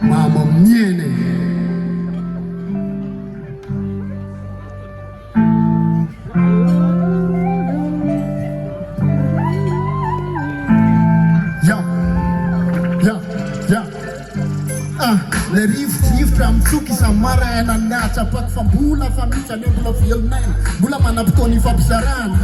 Mamma miene. Le rivotra mitsoky isamaraina natsapako fa mbola famitsy le mbola velon'aina mbola manam-potoana ifampizarana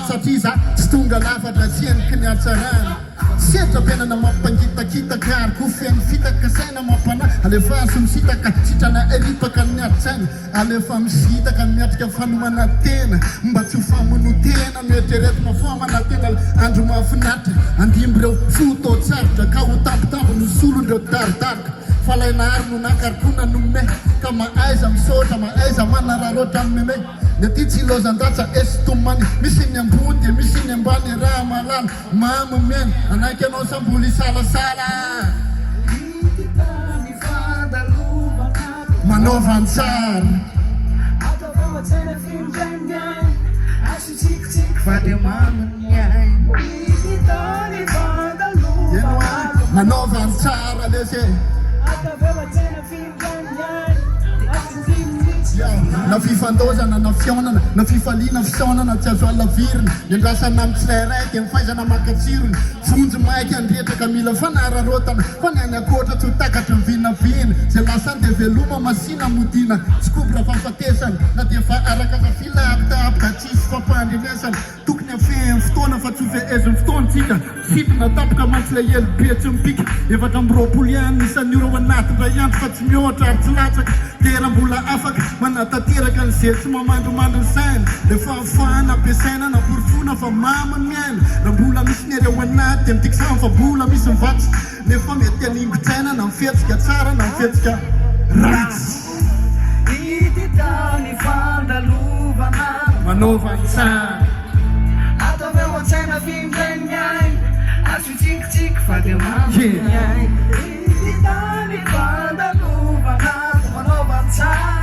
satria za tsy tonga lafatra sianiky ny hatsarana setra penana mampangitakitaka ary ko fiainy fitaka saina mampana alefa sy misitaka sitrana eripaka ny atsaina alefa misitaka miatrika fanomana tena mba tsy ho famonotena mieritreretina famana tena andro mahafinaritra andimby reo fototsaritra ka ho tampotampo ny solondreo daridarika falainahary no nakarikona nome ka maaiza misotra maaiza manararoatra amine ny aty tsy ilozan-datsa estomany misy ny ambody misy ny ambany raha malala mamo miaina anaiky anao samboly salasala manaovantsara manaovantsara lese na fifandozana na fionana na fifaliana fisaonana tsy azo alavirina ny andrasana amin'ny tsiraiaraiky ny fahaizana makatsirony vonjy maiky andretraka mila fanararotana fa ny any akoatra tsy ho takatra ny vinavina zay lasany dia veloma masina modina tsy kobra famfatesany na dia fa araka za filapitapika tsisy fampandrinesana tokony afehy fotoana fa tsy hoveeziny fotoantsika sitina tapaka mantsy le elo tsy mipika efatra ambiroapolo ihany isan'ny ireo anaty ray andro fa tsy mihoatra ary tsy latsaka tera mbola afaka manatateraka ny zay tsy mamandromandro ny saina le fahafahana ampiasaina na porofona fa mama miaina na mbola misy ny areo anaty dia mitikisany fa mbola misy mivatsy nefa mety aningotsaina na mifetsika tsara na mifetsika ratsy ititao ny fandalovana manaovany tsara ataoveo an-tsaina findrainiai asotsikitsiky fa dia mamaiai ititao ny fandalovana manaovany tsara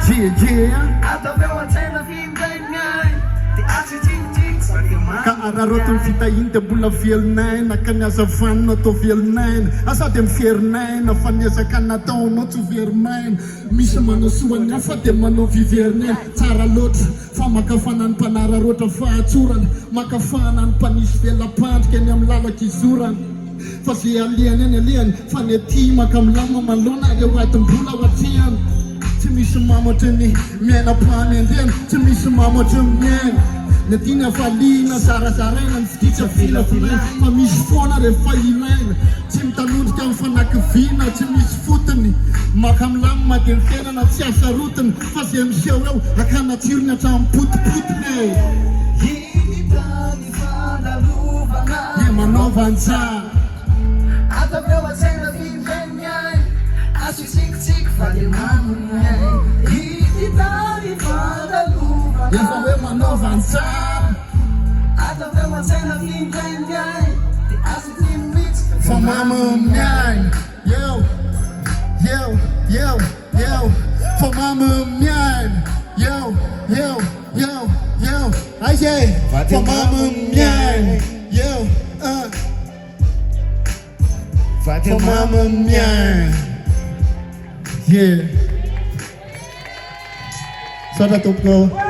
ataoveo an-tsaina findrainiai dia asotsikitsiky fa dia ka ararotiny fitahiny dia mbola velonaina ka ny azavanina atao velonaina asa dia miferinayna fa niezaka nataonao tsy verinaina misy manasoany afa dia manao viverinaina tsara loatra fa makafana ny mpanararoatra fahatsorana makafana ny mpanisy velapandrika ny amin'ny lalaka izorana fa zay aliany any aliany fa ny aty maka milama malona reo atim-bola oatriany tsy misy mamotry ny miaina-pany andrena tsy misy mamotry ny miaina ny aty ny afaliana zarazaraina ny fiditsy vilavilaina fa misy foana rehefa ilaina tsy mitanondrika amin'ny fanakiviana tsy misy fotony maka milamy madia ny fiainana tsy asarotiny fa zay miseho eo akanatsirony hatramin'ny potipotiny e manaovantsara ataoveo an-tsaina findrainiai asotsikitsiky fa dia mamaiai ititao ny fandalovana efa hoe manaovantsara ataoveo an-tsaina findrainiai dia asotsikitsiky fa mamamiai fa mamamiai aise fa mamamiai for mama mia. Yeah. Sada top go.